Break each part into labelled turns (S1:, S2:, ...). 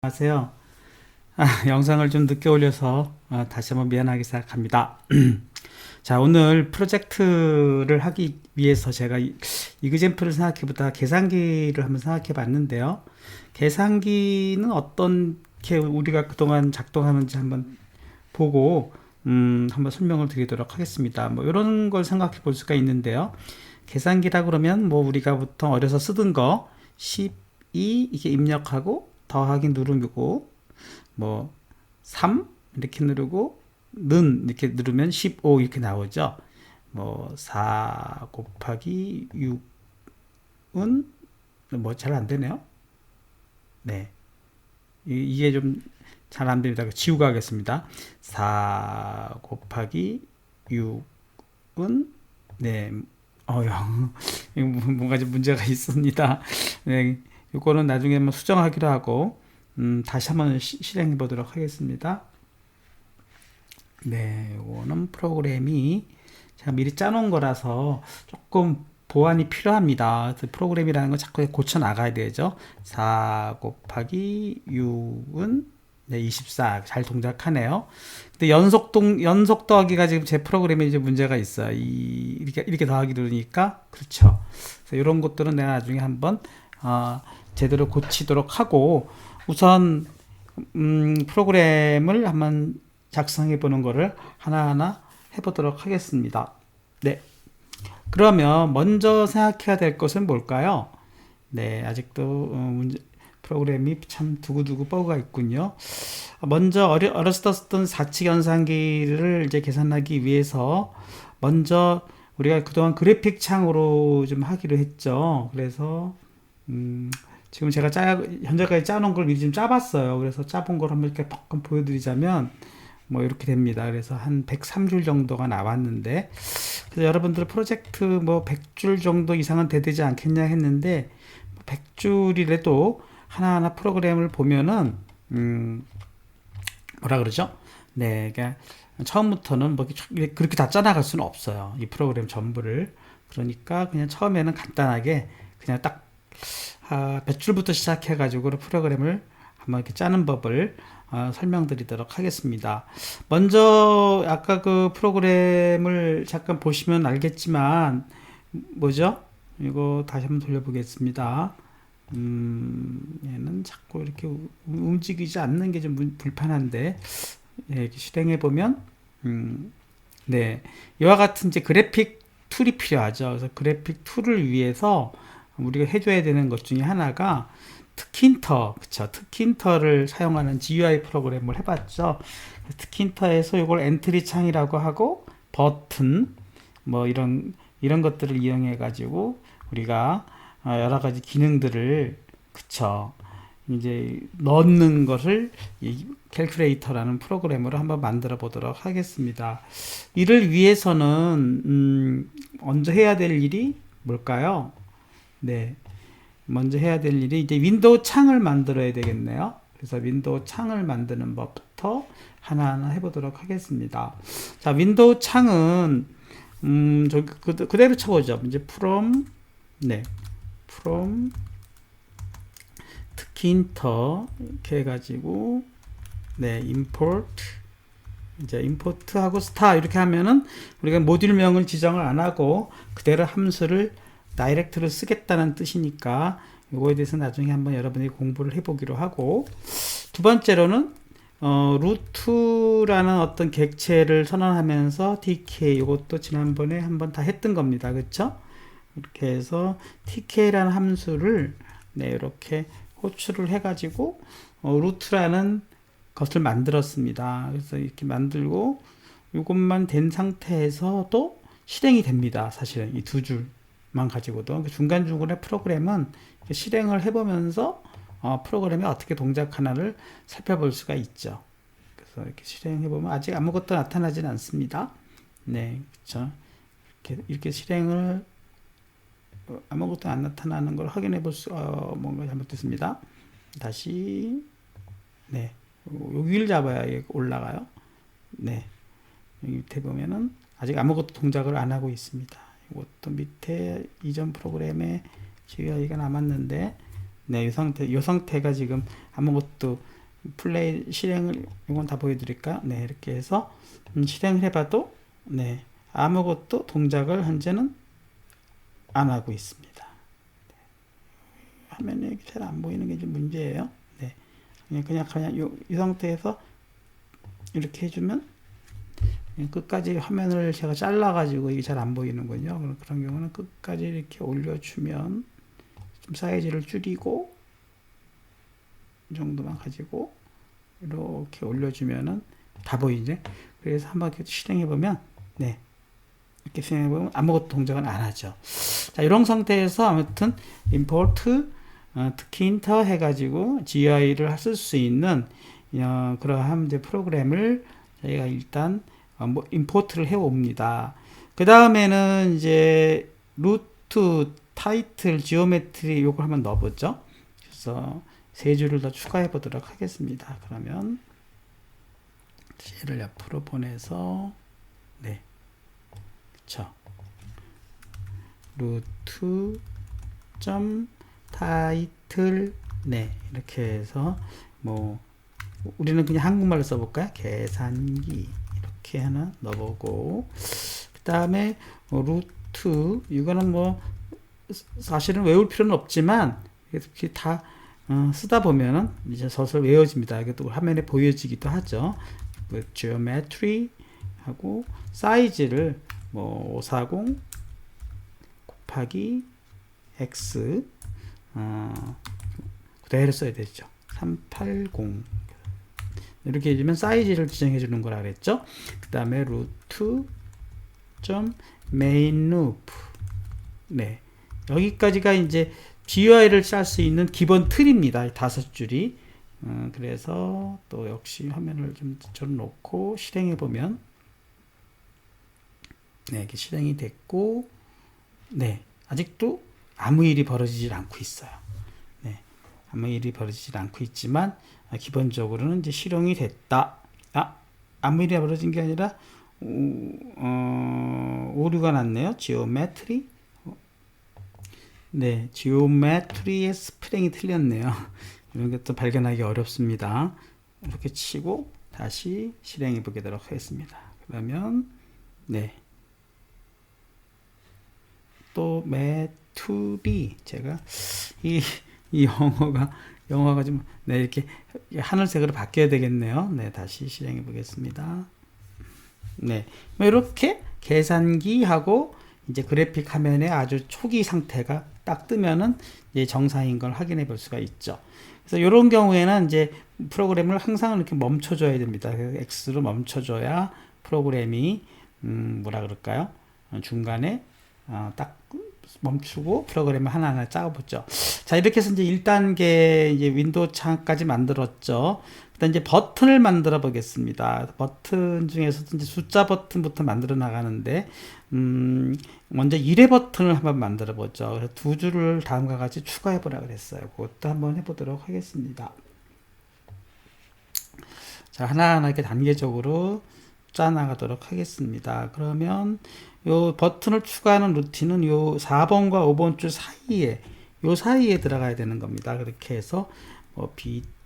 S1: 안녕하세요. 영상을 좀 늦게 올려서 다시 한번 미안하게 생각합니다. 자, 오늘 프로젝트를 하기 위해서 제가 이그젠플을 생각해보다가 계산기를 한번 생각해 봤는데요. 계산기는 어떻게 우리가 그동안 작동하는지 한번 보고 한번 설명을 드리도록 하겠습니다. 뭐 이런 걸 생각해 볼 수가 있는데요. 계산기라 그러면 뭐 우리가 보통 어려서 쓰던 거 12 이게 입력하고 더하기 누르고 뭐 3 이렇게 누르고 는 이렇게 누르면 15 이렇게 나오죠. 뭐 4 곱하기 6은 뭐 잘 안 되네요. 네. 이게 좀 잘 안 됩니다. 지우고 하겠습니다. 4 곱하기 6은 네. 뭔가 좀 문제가 있습니다. 네. 이거는 나중에 한번 수정하기로 하고 다시 한번 실행해 보도록 하겠습니다. 네, 이거는 프로그램이 제가 미리 짜놓은 거라서 조금 보완이 필요합니다. 그래서 프로그램이라는 건 자꾸 고쳐 나가야 되죠. 4 곱하기 6은 네, 24. 잘 동작하네요. 근데 연속 더하기가 지금 제 프로그램에 이제 문제가 있어요. 이렇게 더하기 누르니까. 그렇죠. 그래서 이런 것들은 내가 나중에 한번, 제대로 고치도록 하고, 우선, 프로그램을 한번 작성해 보는 거를 하나하나 해보도록 하겠습니다. 네. 그러면 먼저 생각해야 될 것은 뭘까요? 네, 아직도 프로그램이 참 두고두고 버그가 있군요. 먼저 어렸을 때 쓰던 4치 연산기를 이제 계산하기 위해서 먼저 우리가 그동안 그래픽 창으로 좀 하기로 했죠. 그래서 지금 제가 현재까지 짜놓은 걸 미리 좀 짜봤어요. 그래서 짜본 걸 한번 이렇게 팍 보여드리자면 뭐 이렇게 됩니다. 그래서 한 103줄 정도가 나왔는데, 그래서 여러분들 프로젝트 뭐 100줄 정도 이상은 되지 않겠냐 했는데 100줄이라도 하나하나 프로그램을 보면은 뭐라 그러죠? 네, 그러니까 처음부터는 뭐 그렇게 다 짜나갈 수는 없어요. 이 프로그램 전부를. 그러니까 그냥 처음에는 간단하게 그냥 딱 100줄부터 시작해가지고 프로그램을 한번 이렇게 짜는 법을 설명드리도록 하겠습니다. 먼저 아까 그 프로그램을 잠깐 보시면 알겠지만 뭐죠? 이거 다시 한번 돌려보겠습니다. 얘는 자꾸 이렇게 움직이지 않는 게 좀 불편한데, 예, 이렇게 실행해 보면 네, 이와 같은 이제 그래픽 툴이 필요하죠. 그래서 그래픽 툴을 위해서 우리가 해줘야 되는 것 중에 하나가 트킨터, 그쵸? 트킨터를 사용하는 GUI 프로그램을 해봤죠. 트킨터에서 이걸 엔트리 창이라고 하고 버튼 뭐 이런 것들을 이용해 가지고 우리가 여러 가지 기능들을, 그쵸, 이제 넣는 것을 이 캘큘레이터라는 프로그램으로 한번 만들어 보도록 하겠습니다. 이를 위해서는 먼저 해야 될 일이 뭘까요? 네, 먼저 해야 될 일이 이제 윈도우 창을 만들어야 되겠네요. 그래서 윈도우 창을 만드는 법부터 하나하나 해보도록 하겠습니다. 자, 윈도우 창은 그대로 쳐보죠. 이제 네, from 트킨터 이렇게 해가지고 네, import 이제 import하고 star 이렇게 하면은 우리가 모듈명을 지정을 안 하고 그대로 함수를 다이렉트로 쓰겠다는 뜻이니까 이거에 대해서 나중에 한번 여러분이 공부를 해보기로 하고, 두 번째로는 루트라는 어떤 객체를 선언하면서 tk, 이것도 지난번에 한번 다 했던 겁니다. 그쵸? 이렇게 해서 tk라는 함수를 네, 이렇게 호출을 해가지고 루트라는 것을 만들었습니다. 그래서 이렇게 만들고 이것만 된 상태에서 또 실행이 됩니다. 사실은 이 두 줄만 가지고도 중간중간에 프로그램은 실행을 해보면서 프로그램이 어떻게 동작하나를 살펴볼 수가 있죠. 그래서 이렇게 실행해보면 아직 아무것도 나타나진 않습니다. 네, 그렇죠. 이렇게 실행을 아무것도 안 나타나는 걸 확인해 볼 수, 뭔가 잘못됐습니다. 다시, 네, 여기를 잡아야 올라가요. 네, 여기 밑에 보면은 아직 아무것도 동작을 안 하고 있습니다. 이것도 밑에 이전 프로그램에 GUI가 남았는데, 네, 이 상태가 지금 아무것도 플레이 실행을 이건 다 보여드릴까요? 네, 이렇게 해서 실행을 해봐도 네, 아무것도 동작을 현재는 안 하고 있습니다. 화면에 잘 안 보이는 게 좀 문제예요. 네, 그냥 이 상태에서 이렇게 해주면 끝까지 화면을 제가 잘라가지고 이게 잘 안 보이는군요. 그런 경우는 끝까지 이렇게 올려주면 좀 사이즈를 줄이고 이 정도만 가지고 이렇게 올려주면은 다 보이죠. 그래서 한번 이렇게 실행해보면 네, 이렇게 실행해보면 아무것도 동작은 안 하죠. 자, 이런 상태에서 아무튼 import 특히 인터 해가지고 GUI를 쓸 수 있는 그러한 이제 프로그램을 저희가 일단 뭐 임포트를 해옵니다. 그 다음에는 이제 루트, 타이틀, 지오메트리 요걸 한번 넣어보죠. 그래서 세 줄을 더 추가해 보도록 하겠습니다. 그러면 셀을 옆으로 보내서 네, 그쵸. 루트 점 타이틀 네, 이렇게 해서 뭐 우리는 그냥 한국말로 써볼까요? 계산기 이렇게 하나 넣어보고 그 다음에 루트 이거는 뭐 사실은 외울 필요는 없지만 이렇게 다 쓰다 보면은 이제 서서히 외워집니다. 이게 또 화면에 보여지기도 하죠. 그 geometry 하고 사이즈를 뭐 540 곱하기 x 그대로 써야 되죠. 380 이렇게 해주면 사이즈를 지정해 주는 거라 그랬죠. 그 다음에 루트 점 main loop 네, 여기까지가 이제 GUI를 짤 수 있는 기본 틀입니다. 5줄이. 그래서 또 역시 화면을 좀 놓고 실행해 보면 네, 이렇게 실행이 됐고 네, 아직도 아무 일이 벌어지질 않고 있어요. 네, 아무 일이 벌어지질 않고 있지만 기본적으로는 이제 실행이 됐다. 아무 일이 벌어진 게 아니라 오류가 났네요. 지오메트리 네, 지오메트리의 스펠링이 틀렸네요. 이런 것도 발견하기 어렵습니다. 이렇게 치고 다시 실행해 보도록 하겠습니다. 그러면 네, 또 메투리 제가 이 영어가 좀 네, 이렇게 하늘색으로 바뀌어야 되겠네요. 네, 다시 실행해 보겠습니다. 네, 이렇게 계산기하고 이제 그래픽 화면에 아주 초기 상태가 딱 뜨면은 이제 정상인 걸 확인해 볼 수가 있죠. 그래서 이런 경우에는 이제 프로그램을 항상 이렇게 멈춰줘야 됩니다. X로 멈춰줘야 프로그램이 뭐라 그럴까요? 중간에 딱 멈추고 프로그램을 하나하나 짜보죠. 자, 이렇게 해서 이제 1단계 이제 윈도우 창까지 만들었죠. 일단 이제 버튼을 만들어 보겠습니다. 버튼 중에서도 이제 숫자 버튼부터 만들어 나가는데, 먼저 1회 버튼을 한번 만들어 보죠. 그래서 두 줄을 다음과 같이 추가해 보라 그랬어요. 그것도 한번 해보도록 하겠습니다. 자, 하나하나 이렇게 단계적으로 짜 나가도록 하겠습니다. 그러면 요 버튼을 추가하는 루틴은 요 4번과 5번 줄 사이에 요 사이에 들어가야 되는 겁니다. 그렇게 해서 뭐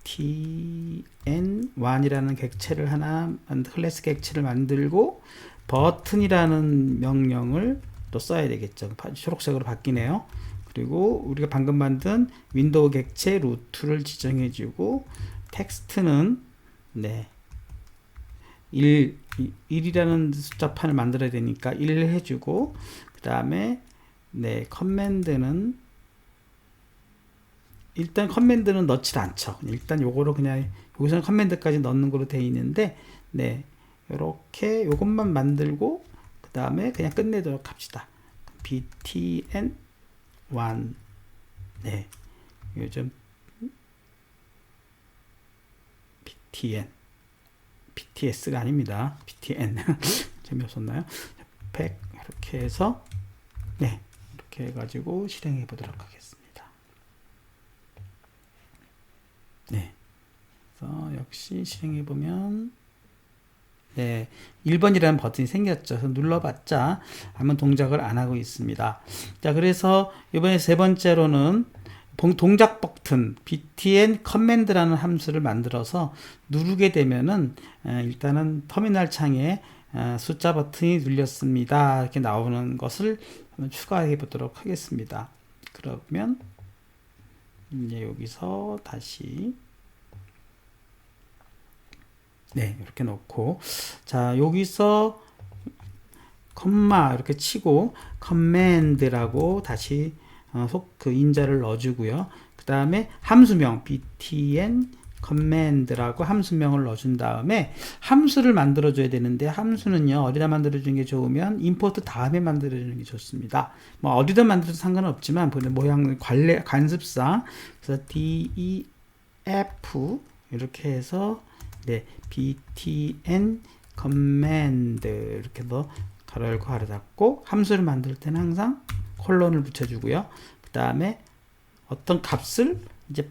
S1: btn1이라는 객체를 하나 클래스 객체를 만들고 버튼이라는 명령을 또 써야 되겠죠. 초록색으로 바뀌네요. 그리고 우리가 방금 만든 윈도우 객체 루트를 지정해 주고 텍스트는 네 1이라는 숫자판을 만들어야 되니까 1을 해주고 그 다음에 네 커맨드는 일단 커맨드는 넣질 않죠. 일단 요거로 그냥 여기서는 커맨드까지 넣는 거로 되어 있는데 네 이렇게 요것만 만들고 그 다음에 그냥 끝내도록 합시다. btn1 네 요즘 bts가 아닙니다. btn 재미없었나요? 100 이렇게 해서 네 이렇게 해가지고 실행해 보도록 하겠습니다. 네, 그래서 역시 실행해 보면 네 1번이라는 버튼이 생겼죠. 그래서 눌러봤자 아무 동작을 안 하고 있습니다. 자, 그래서 이번에 세 번째로는 동작 버튼 btn 커맨드라는 함수를 만들어서 누르게 되면은 일단은 터미널 창에 숫자 버튼이 눌렸습니다 이렇게 나오는 것을 한번 추가해 보도록 하겠습니다. 그러면 이제 여기서 다시 네 이렇게 놓고 자 여기서 컴마 이렇게 치고 커맨드라고 다시 그 인자를 넣어주고요. 그 다음에 함수명 btn 커맨드라고 함수명을 넣어준 다음에 함수를 만들어줘야 되는데 함수는요 어디다 만들어주는 게 좋으면 임포트 다음에 만들어주는 게 좋습니다. 뭐 어디다 만들어도 상관은 없지만 모양 관습상 그래서 def 이렇게 해서 네 btn 커맨드 이렇게 해서 가로 열고 가로 닫고 함수를 만들 때는 항상 콜론을 붙여주고요. 그 다음에 어떤 값을 이제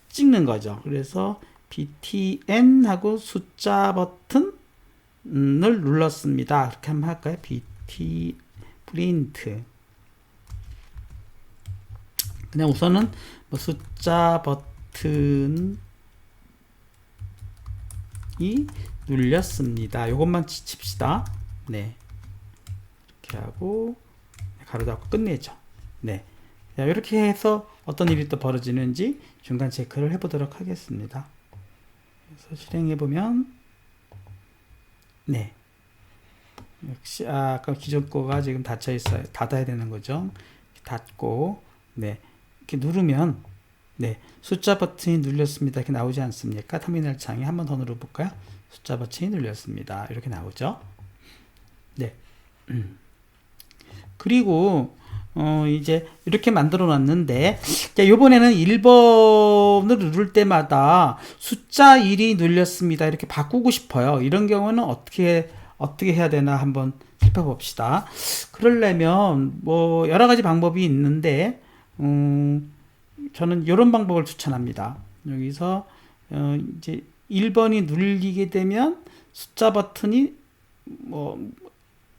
S1: 찍는 거죠. 그래서 btn 하고 숫자 버튼을 눌렀습니다. 이렇게 한번 할까요? bt 프린트 그냥 우선은 뭐 숫자 버튼이 눌렸습니다. 요것만 칩시다. 네. 이렇게 하고 가로 닫고 끝내죠. 네. 자, 이렇게 해서 어떤 일이 또 벌어지는지 중간 체크를 해보도록 하겠습니다. 그래서 실행해보면, 네. 역시, 아까 기존 거가 지금 닫혀 있어요. 닫아야 되는 거죠. 닫고, 네. 이렇게 누르면, 네. 숫자 버튼이 눌렸습니다. 이렇게 나오지 않습니까? 터미널 창에 한 번 더 눌러볼까요? 숫자 버튼이 눌렸습니다. 이렇게 나오죠. 네. 그리고 이제 이렇게 만들어 놨는데 자, 요번에는 1번을 누를 때마다 숫자 1이 눌렸습니다 이렇게 바꾸고 싶어요. 이런 경우는 어떻게 해야 되나 한번 살펴봅시다. 그러려면 뭐 여러 가지 방법이 있는데 저는 이런 방법을 추천합니다. 여기서 이제 1번이 눌리게 되면 숫자 버튼이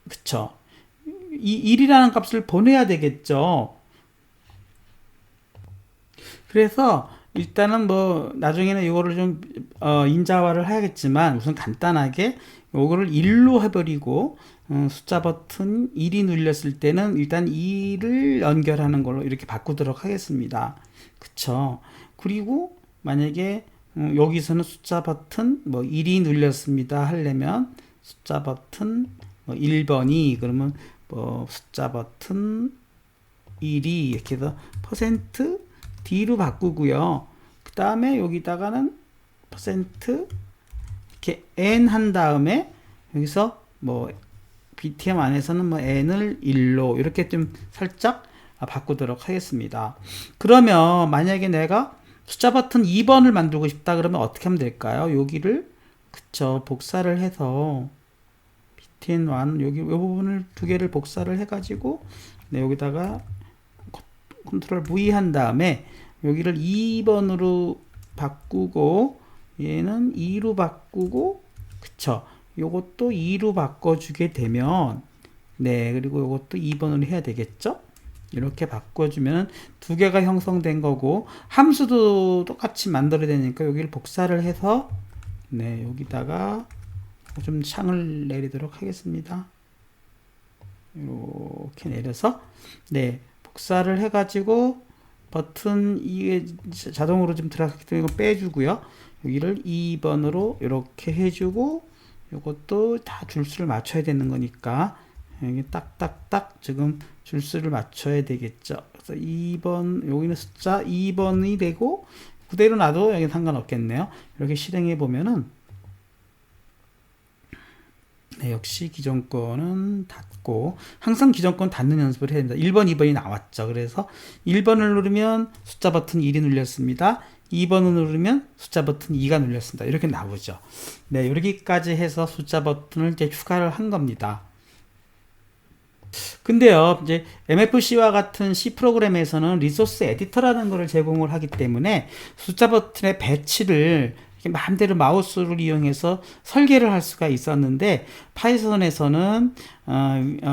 S1: 그쵸. 이 1이라는 값을 보내야 되겠죠. 그래서 일단은 뭐 나중에는 이거를 좀 인자화를 해야겠지만 우선 간단하게 이거를 1로 해버리고 숫자 버튼 1이 눌렸을 때는 일단 2를 연결하는 걸로 이렇게 바꾸도록 하겠습니다. 그쵸. 그리고 만약에 여기서는 숫자 버튼 뭐 1이 눌렸습니다 하려면 숫자 버튼 뭐 1번이 그러면 뭐 숫자 버튼 1이 이렇게 해서 퍼센트 %D로 바꾸고요. 그 다음에 여기다가는 퍼센트 이렇게 N 한 다음에 여기서 뭐 BTM 안에서는 뭐 N을 1로 이렇게 좀 살짝 바꾸도록 하겠습니다. 그러면 만약에 내가 숫자 버튼 2번을 만들고 싶다 그러면 어떻게 하면 될까요? 여기를 그쵸 복사를 해서 BTN1 여기 이 부분을 두 개를 복사를 해가지고 네, 여기다가 컨트롤 V 한 다음에 여기를 2번으로 바꾸고 얘는 2로 바꾸고 그쵸 요것도 2로 바꿔주게 되면 네 그리고 요것도 2번으로 해야 되겠죠. 이렇게 바꿔주면 두 개가 형성된 거고 함수도 똑같이 만들어야 되니까 여기를 복사를 해서 네 여기다가 좀 창을 내리도록 하겠습니다. 이렇게 내려서 네 복사를 해가지고 버튼 이게 자동으로 좀 들어갔기 때문에 이거 빼주고요. 여기를 2번으로 이렇게 해주고 이것도 다 줄수를 맞춰야 되는 거니까 여기 딱딱딱 지금 줄수를 맞춰야 되겠죠. 그래서 2번 여기는 숫자 2번이 되고 그대로 놔도 여기 상관없겠네요. 이렇게 실행해 보면은 네, 역시 기존 거는 닫고 항상 기존 건 닫는 연습을 해야 됩니다. 1번, 2번이 나왔죠. 그래서 1번을 누르면 숫자 버튼 1이 눌렸습니다. 2번을 누르면 숫자 버튼 2가 눌렸습니다. 이렇게 나오죠. 네, 여기까지 해서 숫자 버튼을 이제 추가를 한 겁니다. 근데요, 이제 MFC와 같은 C 프로그램에서는 리소스 에디터라는 것을 제공을 하기 때문에 숫자 버튼의 배치를 마음대로 마우스를 이용해서 설계를 할 수가 있었는데 파이썬에서는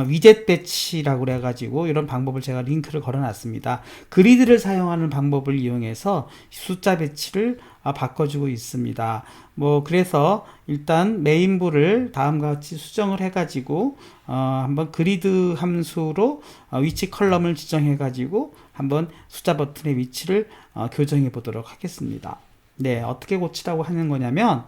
S1: 위젯 배치라고 그래가지고 이런 방법을 제가 링크를 걸어놨습니다. 그리드를 사용하는 방법을 이용해서 숫자 배치를 바꿔주고 있습니다. 뭐 그래서 일단 메인부를 다음과 같이 수정을 해가지고 한번 그리드 함수로 위치 컬럼을 지정해가지고 한번 숫자 버튼의 위치를 교정해 보도록 하겠습니다. 네, 어떻게 고치라고 하는 거냐면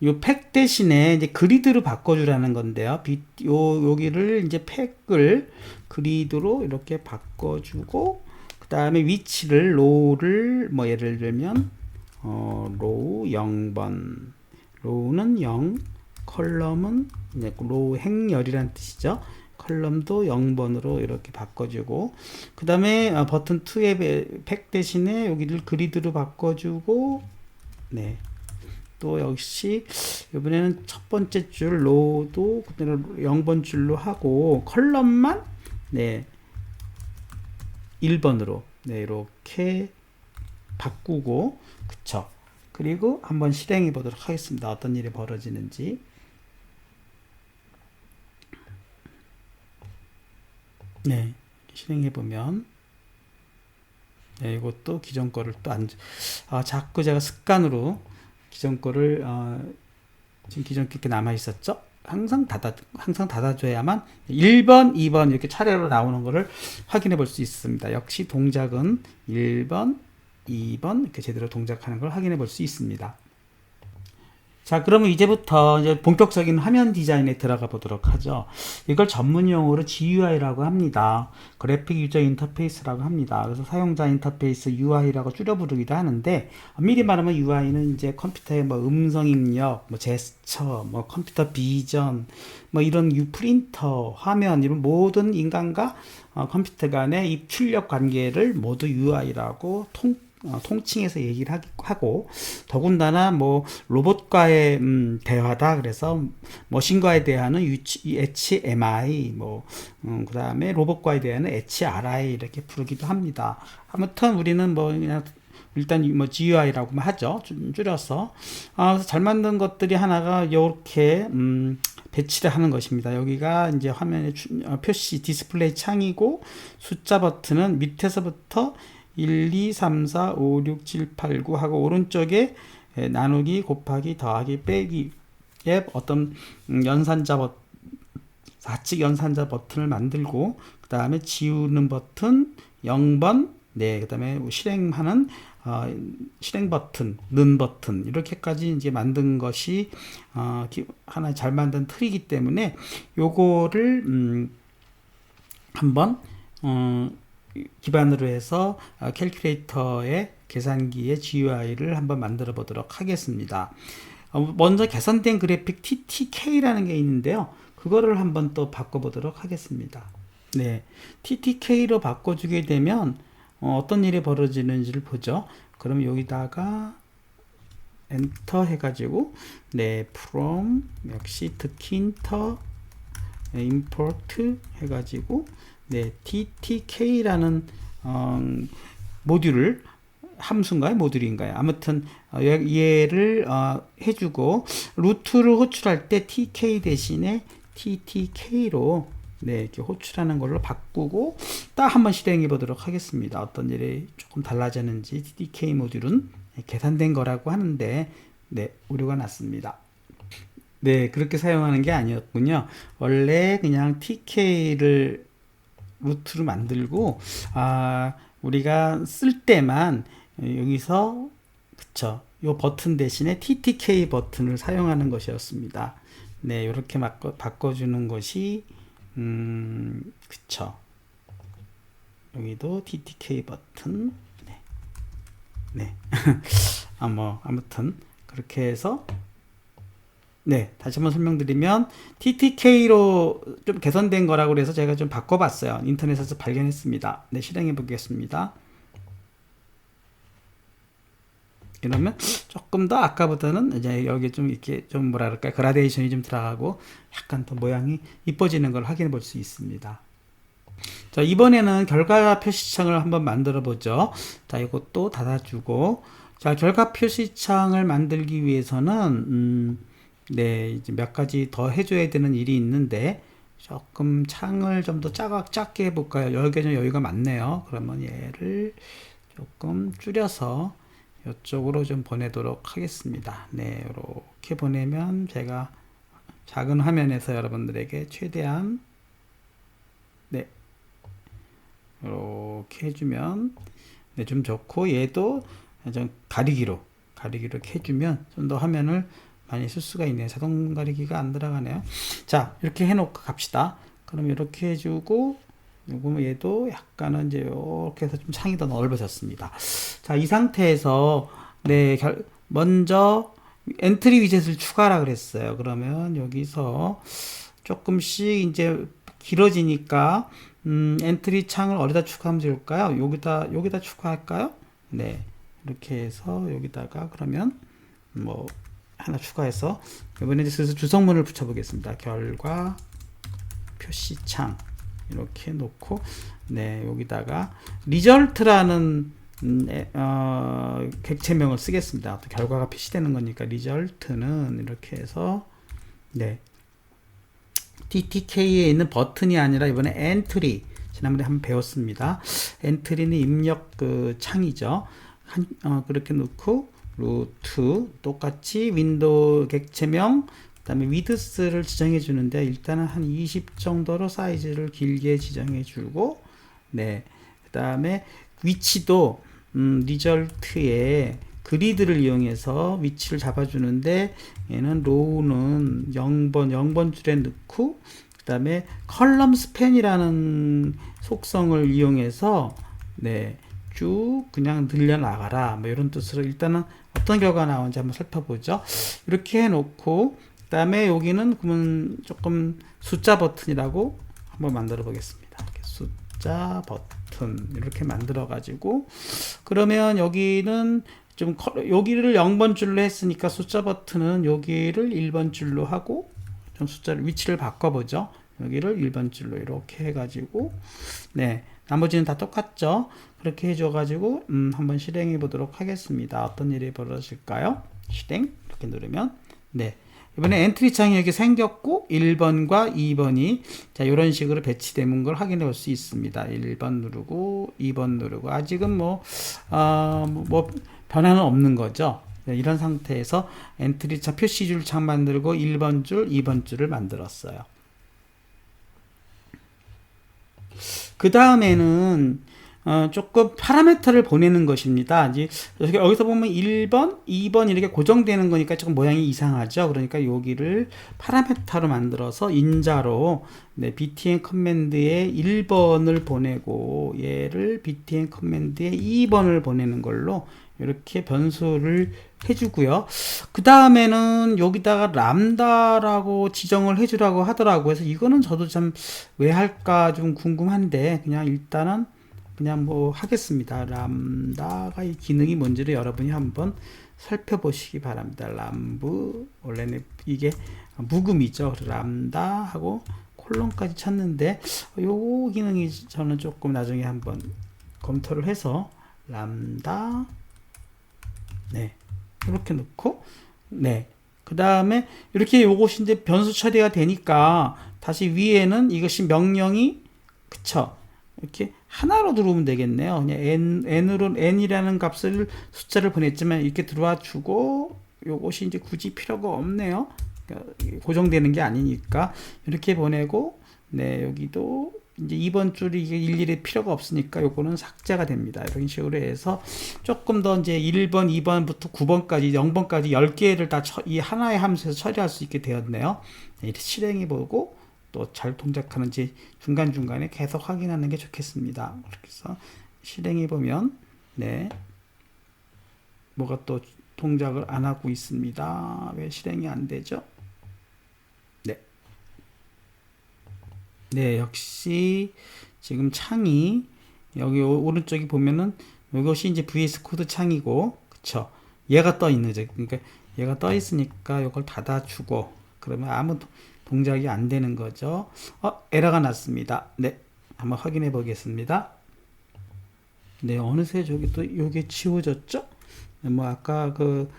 S1: 요 팩 대신에 이제 그리드로 바꿔주라는 건데요. 여기를 이제 팩을 그리드로 이렇게 바꿔주고 그 다음에 위치를 로우를 뭐 예를 들면 로우 0번, 로우는 0, 컬럼은 로우 행렬이란 뜻이죠. 컬럼도 0번으로 이렇게 바꿔주고 그 다음에 버튼 2의 팩 대신에 여기를 그리드로 바꿔주고 네. 또 역시 이번에는 첫 번째 줄 로우도 그대로 0번 줄로 하고 컬럼만 네 1번으로 네 이렇게 바꾸고 그쵸. 그리고 한번 실행해 보도록 하겠습니다. 어떤 일이 벌어지는지. 네, 실행해 보면 네, 이것도 기존 거를 또 자꾸 제가 습관으로 기존 거를 지금 기존 게 남아 있었죠. 항상 닫아줘야만 1번, 2번 이렇게 차례로 나오는 거를 확인해 볼 수 있습니다. 역시 동작은 1번, 2번 이렇게 제대로 동작하는 걸 확인해 볼 수 있습니다. 자, 그러면 이제부터 이제 본격적인 화면 디자인에 들어가 보도록 하죠. 이걸 전문 용어로 GUI라고 합니다. 그래픽 유저 인터페이스라고 합니다. 그래서 사용자 인터페이스 UI라고 줄여 부르기도 하는데, 미리 말하면 UI는 이제 컴퓨터의 뭐 음성 입력, 뭐 제스처, 뭐 컴퓨터 비전, 뭐 이런 프린터, 화면, 이런 모든 인간과 컴퓨터 간의 이 출력 관계를 모두 UI라고 통칭해서 얘기를 하고 더군다나 뭐 로봇과의 대화다 그래서 머신과의 대화는 HMI 그 다음에 로봇과의 대화는 HRI 이렇게 부르기도 합니다. 아무튼 우리는 뭐 그냥 일단 뭐 GUI라고 하죠. 줄여서 그래서 잘 만든 것들이 하나가 이렇게 배치를 하는 것입니다. 여기가 이제 화면의 표시 디스플레이 창이고 숫자 버튼은 밑에서부터 1, 2, 3, 4, 5, 6, 7, 8, 9 하고 오른쪽에 나누기, 곱하기, 더하기, 빼기의 어떤 좌측 연산자 버튼을 만들고 그 다음에 지우는 버튼 0번 네, 그 다음에 실행하는 실행 버튼, 는 버튼 이렇게까지 이제 만든 것이 하나 잘 만든 틀이기 때문에 요거를 한번 기반으로 해서 캘큘레이터의 계산기의 GUI를 한번 만들어 보도록 하겠습니다. 먼저 개선된 그래픽 TTK라는 게 있는데요. 그거를 한번 또 바꿔보도록 하겠습니다. 네, TTK로 바꿔주게 되면 어떤 일이 벌어지는지를 보죠. 그럼 여기다가 엔터 해가지고 네, from 역시 tkinter import 해가지고 네, TTK라는 모듈을 함수인가요? 모듈인가요? 아무튼 얘를 해주고 루트를 호출할 때 TK 대신에 TTK로 네, 이렇게 호출하는 걸로 바꾸고 딱 한번 실행해 보도록 하겠습니다. 어떤 일이 조금 달라졌는지 TTK 모듈은 계산된 거라고 하는데 네, 오류가 났습니다. 네, 그렇게 사용하는 게 아니었군요. 원래 그냥 TK를 루트를 만들고 우리가 쓸 때만 여기서 그쵸 요 버튼 대신에 TTK 버튼을 사용하는 것이었습니다. 네, 이렇게 바꿔주는 것이 그쵸 여기도 TTK 버튼 네 아무튼 그렇게 해서 네, 다시 한번 설명드리면 TTK로 좀 개선된 거라고 해서 제가 좀 바꿔봤어요. 인터넷에서 발견했습니다. 네, 실행해 보겠습니다. 이러면 조금 더 아까보다는 이제 여기 좀 이렇게 좀 뭐랄까 그라데이션이 좀 들어가고 약간 더 모양이 이뻐지는 걸 확인해 볼 수 있습니다. 자, 이번에는 결과 표시창을 한번 만들어 보죠. 자, 이것도 닫아주고 자, 결과 표시창을 만들기 위해서는, 네, 이제 몇 가지 더 해줘야 되는 일이 있는데, 조금 창을 좀 더 작게 해볼까요? 여기가 좀 여유가 많네요. 그러면 얘를 조금 줄여서 이쪽으로 좀 보내도록 하겠습니다. 네, 이렇게 보내면 제가 작은 화면에서 여러분들에게 최대한, 네, 이렇게 해주면, 네, 좀 좋고, 얘도 좀 가리기로 이렇게 해주면 좀 더 화면을 많이 쓸 수가 있네요. 자동 가리기가 안 들어가네요. 자, 이렇게 해놓고 갑시다. 그럼 이렇게 해주고, 요거 얘도 약간은 이제 이렇게 해서 좀 창이 더 넓어졌습니다. 자, 이 상태에서 네, 먼저 엔트리 위젯을 추가라 그랬어요. 그러면 여기서 조금씩 이제 길어지니까 엔트리 창을 어디다 추가하면 좋을까요? 여기다 추가할까요? 네, 이렇게 해서 여기다가 그러면 뭐 하나 추가해서 이번에 이제 슬슬 주성문을 붙여보겠습니다. 결과 표시창 이렇게 놓고 네, 여기다가 리절트라는 객체명을 쓰겠습니다. 또 결과가 표시되는 거니까 리절트는 이렇게 해서 네, TTK에 있는 버튼이 아니라 이번에 엔트리, 지난번에 한번 배웠습니다. 엔트리는 입력 그 창이죠. 그렇게 놓고 루트 똑같이 윈도우 객체명 그다음에 위드스를 지정해 주는데 일단은 한 20 정도로 사이즈를 길게 지정해 주고 네, 그다음에 위치도 리절트에 그리드를 이용해서 위치를 잡아주는데 얘는 로우는 0번 줄에 넣고 그 다음에 컬럼 스팬이라는 속성을 이용해서 네, 쭉 그냥 늘려나가라 뭐 이런 뜻으로 일단은 어떤 결과가 나오는지 한번 살펴보죠. 이렇게 해놓고 그 다음에 여기는 그러면 조금 숫자 버튼이라고 한번 만들어 보겠습니다. 이렇게 숫자 버튼 이렇게 만들어 가지고 그러면 여기는 좀 여기를 0번 줄로 했으니까 숫자 버튼은 여기를 1번 줄로 하고 좀 숫자를 위치를 바꿔보죠. 여기를 1번 줄로 이렇게 해가지고 네, 나머지는 다 똑같죠. 그렇게 해줘가지고 한번 실행해 보도록 하겠습니다. 어떤 일이 벌어질까요? 실행 이렇게 누르면 네, 이번에 엔트리 창이 여기 생겼고 1번과 2번이 자 이런 식으로 배치되는 걸 확인해 볼 수 있습니다. 1번 누르고 2번 누르고 아직은 뭐 변화는 없는 거죠. 네, 이런 상태에서 엔트리 창 표시줄 창 만들고 1번 줄, 2번 줄을 만들었어요. 그 다음에는 조금 파라미터를 보내는 것입니다. 이제 여기서 보면 1번, 2번 이렇게 고정되는 거니까 조금 모양이 이상하죠. 그러니까 여기를 파라미터로 만들어서 인자로 네, btn 커맨드에 1번을 보내고 얘를 btn 커맨드에 2번을 보내는 걸로 이렇게 변수를 해주고요. 그 다음에는 여기다가 람다라고 지정을 해주라고 하더라고요. 그래서 이거는 저도 참 왜 할까 좀 궁금한데 그냥 일단은 그냥 뭐 하겠습니다. 람다가 이 기능이 뭔지를 여러분이 한번 살펴보시기 바랍니다. 람브 원래는 이게 묵음이죠. 람다 하고 콜론까지 쳤는데 요 기능이 저는 조금 나중에 한번 검토를 해서 람다 네, 이렇게 넣고 네, 그 다음에 이렇게 요것이 이제 변수 처리가 되니까 다시 위에는 이것이 명령이 그쵸 이렇게 하나로 들어오면 되겠네요. 그냥 n이라는 값을 숫자를 보냈지만 이렇게 들어와 주고 요것이 이제 굳이 필요가 없네요. 그러니까 고정되는 게 아니니까 이렇게 보내고 네, 여기도 이제 2번 줄이 이게 일일이 필요가 없으니까 요거는 삭제가 됩니다. 이런 식으로 해서 조금 더 이제 1번, 2번부터 9번까지, 0번까지 10개를 다 이 하나의 함수에서 처리할 수 있게 되었네요. 이렇게 실행해 보고 또 잘 동작하는지 중간중간에 계속 확인하는 게 좋겠습니다. 그렇게 해서 실행해 보면 네, 뭐가 또 동작을 안 하고 있습니다. 왜 실행이 안 되죠? 네, 역시 지금 창이 여기 오른쪽에 보면은 이것이 이제 VS 코드 창이고, 그쵸? 얘가 떠 있는 거죠. 그러니까 얘가 떠 있으니까 이걸 닫아주고, 그러면 아무 동작이 안 되는 거죠. 에러가 났습니다. 네, 한번 확인해 보겠습니다. 네, 어느새 저기 또 요게 지워졌죠? 뭐 아까 그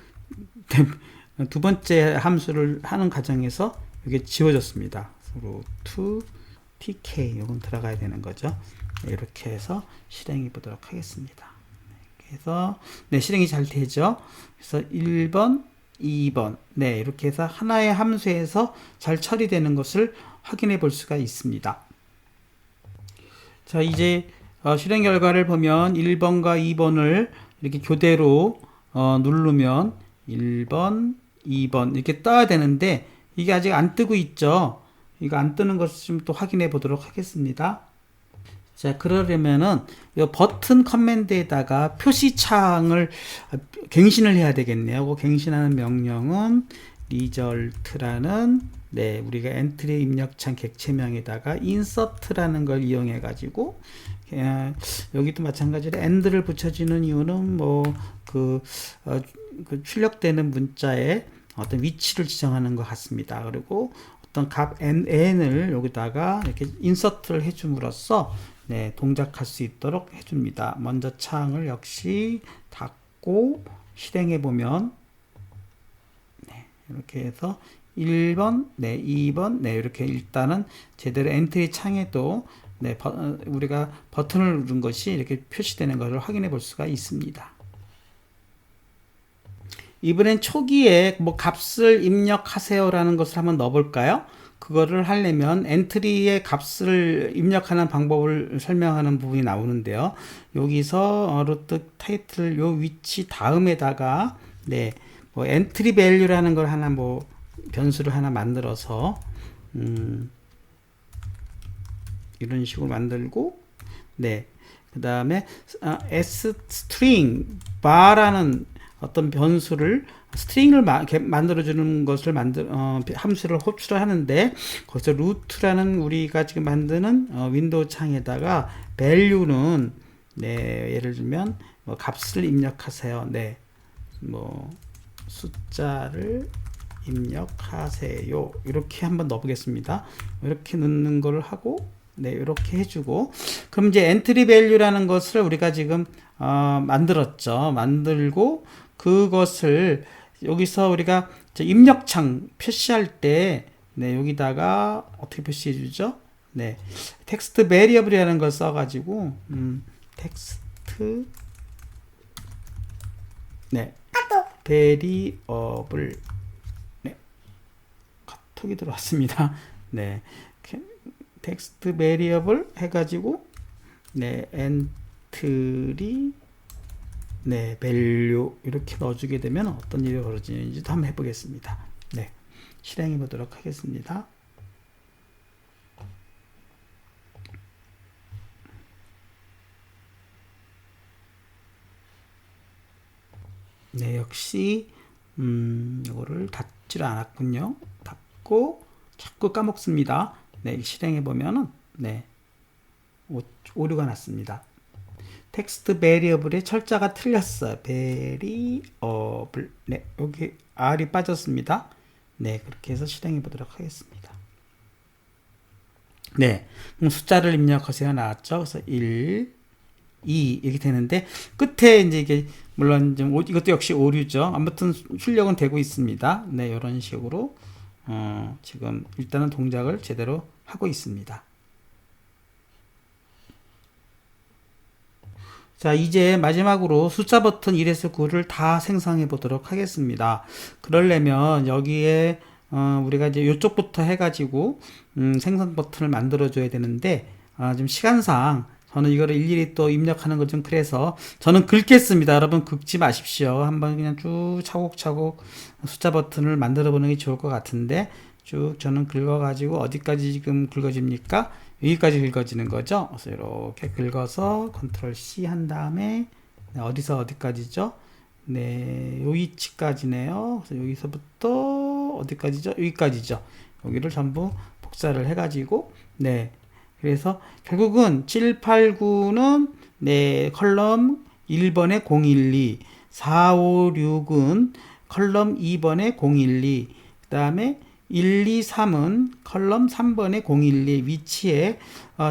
S1: 두 번째 함수를 하는 과정에서 이게 지워졌습니다. 루트 tk 요건 들어가야 되는 거죠. 이렇게 해서 실행해 보도록 하겠습니다. 그래서 네, 실행이 잘 되죠. 그래서 1번, 2번 네, 이렇게 해서 하나의 함수에서 잘 처리되는 것을 확인해 볼 수가 있습니다. 자, 이제 실행 결과를 보면 1번과 2번을 이렇게 교대로 누르면 1번, 2번 이렇게 떠야 되는데 이게 아직 안 뜨고 있죠. 이거 안 뜨는 것을 좀 또 확인해 보도록 하겠습니다. 자, 그러려면은 이 버튼 커맨드에다가 표시창을 갱신을 해야 되겠네요. 그 갱신하는 명령은 result라는 네, 우리가 엔트리 입력창 객체명에다가 insert라는 걸 이용해 가지고 여기도 마찬가지로 and를 붙여주는 이유는 그 출력되는 문자의 어떤 위치를 지정하는 것 같습니다. 그리고 어떤 값 n을 여기다가 이렇게 인서트를 해줌으로써 네, 동작할 수 있도록 해줍니다. 먼저 창을 역시 닫고 실행해 보면 네, 이렇게 해서 1번, 네, 2번, 네, 이렇게 일단은 제대로 엔트리 창에도 네, 우리가 버튼을 누른 것이 이렇게 표시되는 것을 확인해 볼 수가 있습니다. 이번엔 초기에 값을 입력하세요라는 것을 한번 넣어볼까요? 그거를 하려면 엔트리의 값을 입력하는 방법을 설명하는 부분이 나오는데요. 여기서 루트 타이틀 요 위치 다음에다가 네, 엔트리 밸류라는 걸 하나 변수를 하나 만들어서 이런 식으로 만들고 네, 그 다음에 string bar라는 어떤 변수를 스트링을 만들어주는 것을 함수를 호출을 하는데 거기서 루트라는 우리가 지금 만드는 윈도우 창에다가 value는 네, 예를 들면 값을 입력하세요. 네, 숫자를 입력하세요. 이렇게 한번 넣어보겠습니다. 이렇게 넣는 걸 하고 네, 이렇게 해주고 그럼 이제 엔트리 밸류라는 것을 우리가 지금 만들었죠. 만들고 그것을 여기서 우리가 입력창 표시할 때 네, 여기다가 어떻게 표시해 주죠? 네, 텍스트 베리어블이라는 걸 써가지고 텍스트 네, 베리어블 네, 카톡이 들어왔습니다. 네, 텍스트 베리어블 해가지고 네, 엔트리 네, 밸류 이렇게 넣어주게 되면 어떤 일이 벌어지는지도 한번 해보겠습니다. 네, 실행해 보도록 하겠습니다. 네, 역시 이거를 닫지를 않았군요. 닫고 자꾸 까먹습니다. 네, 실행해 보면은 네, 오류가 났습니다. 텍스트 베리어블의 철자가 틀렸어요. 베리어블. 네, 여기 R이 빠졌습니다. 네, 그렇게 해서 실행해 보도록 하겠습니다. 네, 그럼 숫자를 입력하세요. 나왔죠? 그래서 1, 2 이렇게 되는데 끝에 이제 이게 물론 좀 이것도 역시 오류죠. 아무튼 출력은 되고 있습니다. 네, 이런 식으로 지금 일단은 동작을 제대로 하고 있습니다. 자, 이제 마지막으로 숫자 버튼 1에서 9를 다 생성해 보도록 하겠습니다. 그러려면 여기에 우리가 이제 이쪽부터 해가지고 생성 버튼을 만들어 줘야 되는데 좀 시간상 저는 이거를 일일이 또 입력하는 것 좀 그래서 저는 긁겠습니다. 여러분 긁지 마십시오. 한번 그냥 쭉 차곡차곡 숫자 버튼을 만들어 보는 게 좋을 것 같은데 쭉 저는 긁어가지고 어디까지 지금 긁어집니까? 여기까지 긁어지는 거죠. 그래서 이렇게 긁어서 컨트롤 C 한 다음에 네, 어디서 어디까지죠? 네, 요 위치까지네요. 그래서 여기서부터 어디까지죠? 여기까지죠. 여기를 전부 복사를 해가지고 네, 그래서 결국은 7, 8, 9는 네, 컬럼 1번에 012, 4, 5, 6은 컬럼 2번에 012, 그 다음에 1, 2, 3은 컬럼 3번에 012 위치에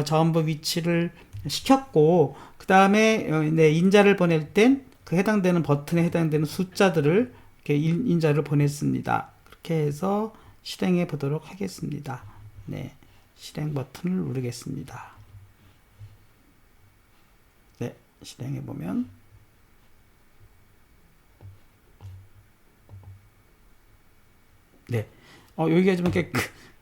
S1: 전부 위치를 시켰고 그 다음에 네, 인자를 보낼 땐 그 해당되는 버튼에 해당되는 숫자들을 이렇게 인자를 보냈습니다. 그렇게 해서 실행해 보도록 하겠습니다. 네, 실행 버튼을 누르겠습니다. 네, 실행해 보면 네, 여기가 좀 이렇게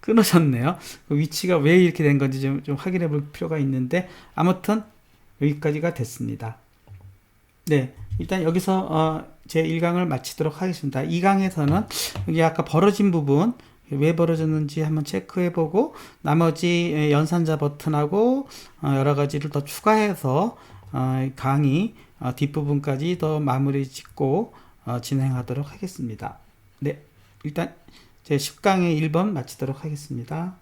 S1: 끊어졌네요. 그 위치가 왜 이렇게 된 건지 좀 확인해 볼 필요가 있는데 아무튼 여기까지가 됐습니다. 네, 일단 여기서 제 1강을 마치도록 하겠습니다. 2강에서는 여기 아까 벌어진 부분 왜 벌어졌는지 한번 체크해보고 나머지 연산자 버튼하고 여러 가지를 더 추가해서 강의 뒷부분까지 더 마무리 짓고 진행하도록 하겠습니다. 네, 일단 제 10강의 1번 마치도록 하겠습니다.